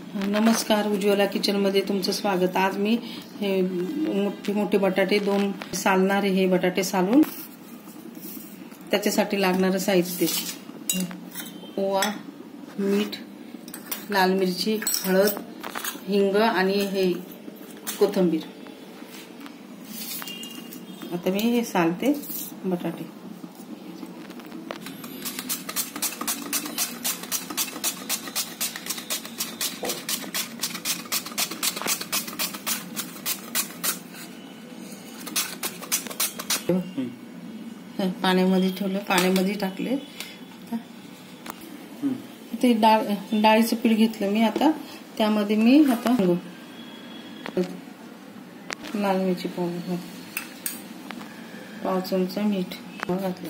नमस्कार, उज्ज्वला किचनमध्ये तुमचं स्वागत। आज मी हे मोठे मोठे बटाटे 2 सालणारे हे बटाटे सालून त्याच्यासाठी लागणारं साहित्य ओवा, मीठ, लाल मिरची, हळद, हिंग आणि हे कोथिंबीर। आता मी हे सालते बटाटे। पाण्यामध्ये ठेवलं, पाण्यामध्ये टाकले। ते डाळीचं पीठ घेतलं मी। आता त्यामध्ये मी आता लाल मिरची पावडर, पाव चमचा मीठ घातलं।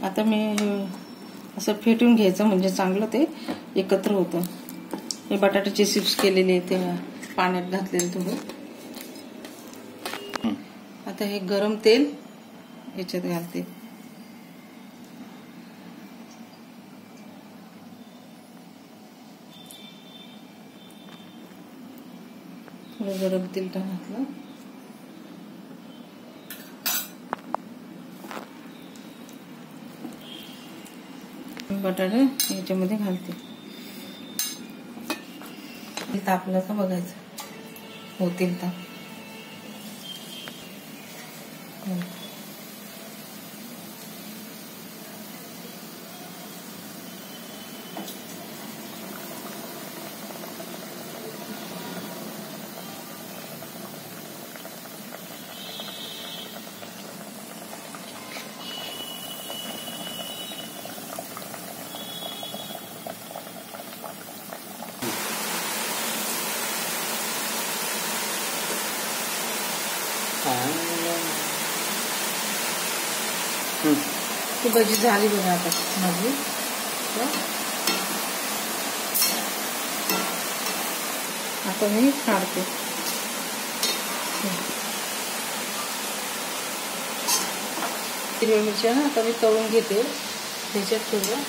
आता मी असं फेटून घ्यायचं, म्हणजे चांगलं ते एकत्र होतं। हे बटाट्याचे चिप्स केलेले ते पाण्यात घातलेले थोडं। आता हे गरम तेल याच्यात घालते। थोडं गरम तेल घातलं। बटाटे याच्यामध्ये घालते। तापलं का बघायचं, होतील ताप। ती भजी झाली बघा आता माझी। आता मी काढते। हिरव्या मिरच्या आता मी तळून घेते, त्याच्यात ठेवलं।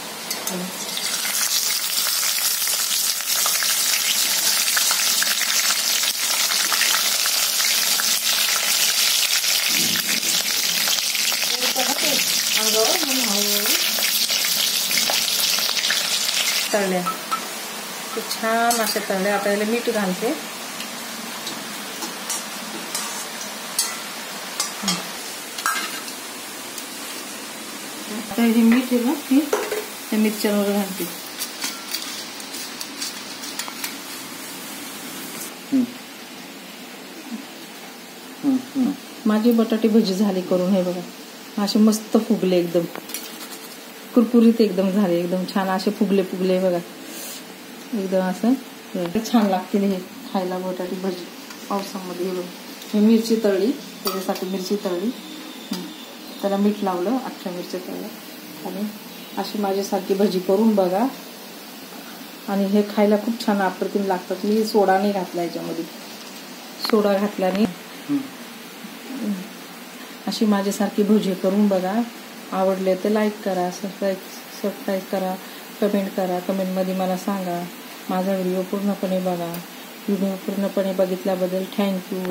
तळल्या ते छान असे तळले। आता याला मीठ घालते। आता हे मीठ आहे ना, ती त्या मिरच्यांवर घालते। माझी बटाटे भजी झाली करून, हे बघा असे मस्त फुगले, एकदम कुरकुरीत एकदम झाले, एकदम छान असे फुगले फुगले बघा, एकदम असं छान लागतील हे खायला बटाटे भजी पावसामध्ये। हे मिरची तळली, त्याच्यासाठी मिरची तळली, त्याला मीठ लावलं, अख्ख्या मिरच्या तळल्या। आणि अशी माझ्यासारखी भजी करून बघा, आणि हे खायला खूप छान अप्रतिम लागतात। मी सोडा नाही घातला याच्यामध्ये, सोडा घातल्याने। अशी माझ्यासारखी भजी करून बघा। आवडले तर लाईक करा, सबस्क्राईब करा, कमेंट करा। कमेंटमध्ये मला सांगा। माझा व्हिडिओ पूर्णपणे बघा। व्हिडिओ पूर्णपणे बघितल्याबद्दल थँक्यू।